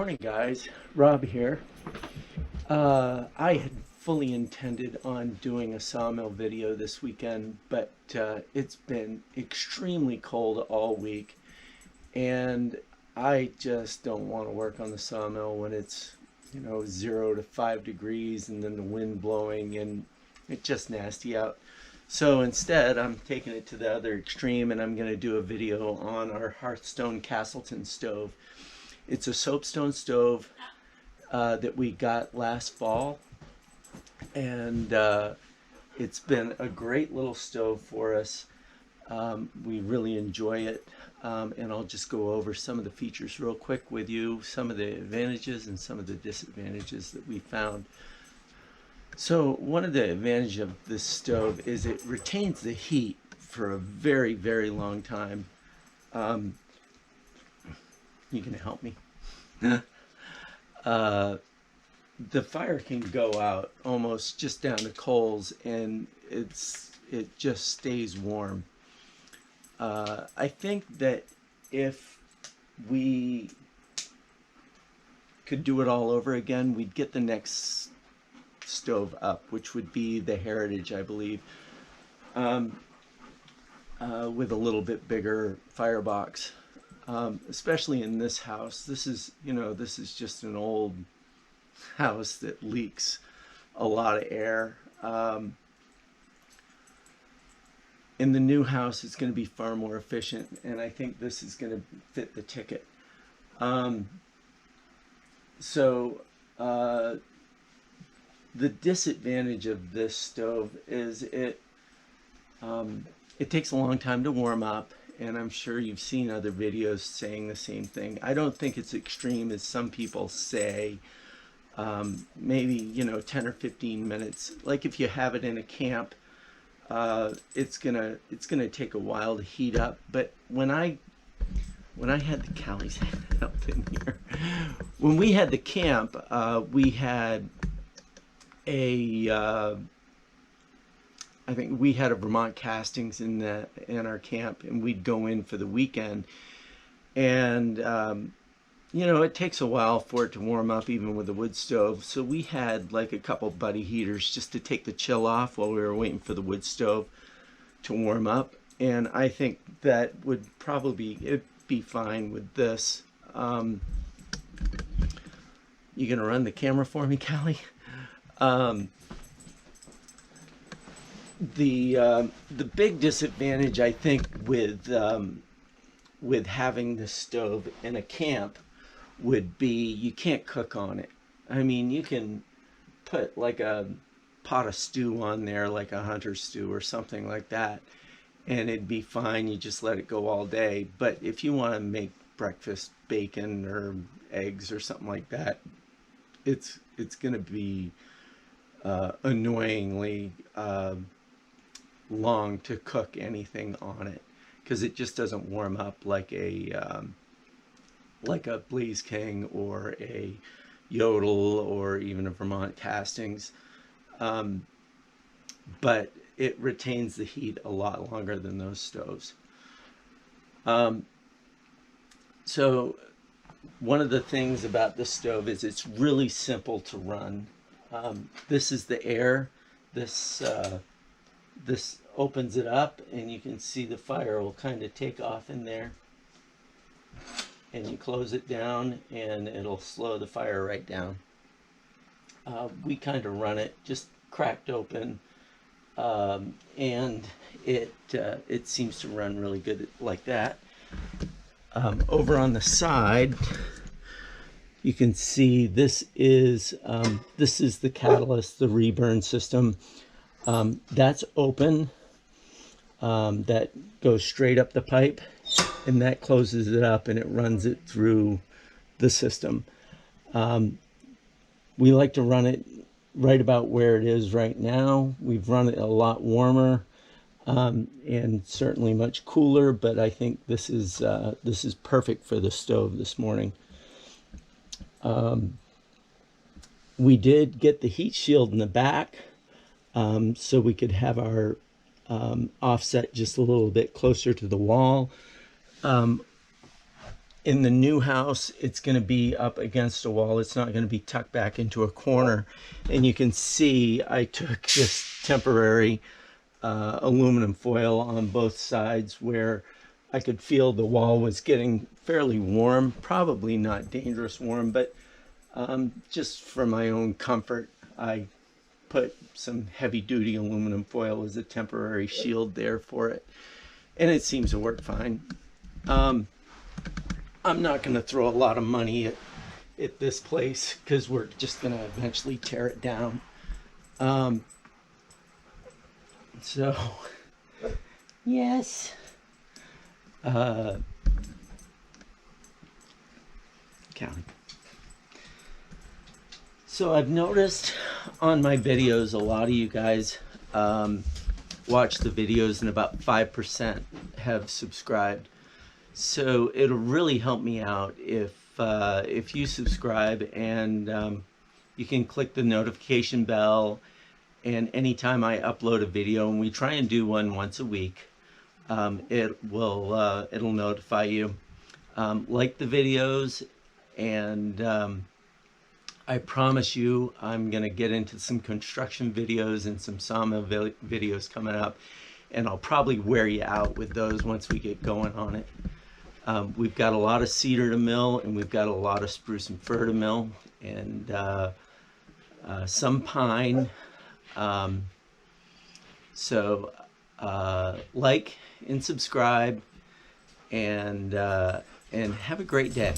Morning, guys. Rob here. I had fully intended on doing a sawmill video this weekend, but it's been extremely cold all week, and I just don't want to work on the sawmill when it's 0 to 5 degrees and then the wind blowing, and it's just nasty out. So instead, I'm taking it to the other extreme, and I'm going to do a video on our Harthstone Castleton stove. It's a soapstone stove that we got last fall, and it's been a great little stove for us. We really enjoy it, and I'll just go over some of the features real quick with you, some of the advantages and some of the disadvantages that we found. So one of the advantages of this stove is it retains the heat for a very, very long time. You can help me. The fire can go out almost just down to coals, and it just stays warm. I think that if we could do it all over again, we'd get the next stove up, which would be the Heritage, I believe, with a little bit bigger firebox. Especially in this house. This is just an old house that leaks a lot of air. In the new house, it's going to be far more efficient, and I think this is going to fit the ticket. The disadvantage of this stove is it takes a long time to warm up, and I'm sure you've seen other videos saying the same thing. I don't think it's extreme as some people say. Maybe 10 or 15 minutes. Like if you have it in a camp, it's gonna take a while to heat up. But when I had the Callie's up in here, when we had the camp, we had I think we had a Vermont Castings in our camp, and we'd go in for the weekend, and it takes a while for it to warm up even with a wood stove. So we had like a couple buddy heaters just to take the chill off while we were waiting for the wood stove to warm up, and I think that would probably be fine with this. You gonna run the camera for me, Callie? The big disadvantage, I think, with having the stove in a camp would be you can't cook on it. I mean, you can put like a pot of stew on there, like a hunter stew or something like that, and it'd be fine. You just let it go all day. But if you want to make breakfast bacon or eggs or something like that, it's going to be annoyingly long to cook anything on it, because it just doesn't warm up like a Blaze King or a Yodel or even a Vermont Castings, but it retains the heat a lot longer than those stoves. So one of the things about this stove is it's really simple to run. This is the air. This opens it up, and you can see the fire will kind of take off in there, and you close it down and it'll slow the fire right down. We kind of run it just cracked open, and it seems to run really good like that. Over on the side, you can see this is the catalyst, the reburn system. That's open. That goes straight up the pipe, and that closes it up, and it runs it through the system. We like to run it right about where it is right now. We've run it a lot warmer, and certainly much cooler, but I think this is perfect for the stove this morning. We did get the heat shield in the back, so we could have our offset just a little bit closer to the wall. in the new house, it's going to be up against a wall. It's not going to be tucked back into a corner. And you can see I took this temporary aluminum foil on both sides where I could feel the wall was getting fairly warm, probably not dangerous warm, but just for my own comfort, I put some heavy-duty aluminum foil as a temporary shield there for it, and it seems to work fine. I'm not going to throw a lot of money at this place because we're just going to eventually tear it down. So, yes. Counting. So I've noticed on my videos, a lot of you guys watch the videos and about 5% have subscribed. So it'll really help me out if you subscribe, and you can click the notification bell, and anytime I upload a video, and we try and do one once a week, it'll notify you. Like the videos, and I promise you I'm gonna get into some construction videos and some sawmill videos coming up, and I'll probably wear you out with those once we get going on it. We've got a lot of cedar to mill, and we've got a lot of spruce and fir to mill, and some pine. So like and subscribe, and have a great day.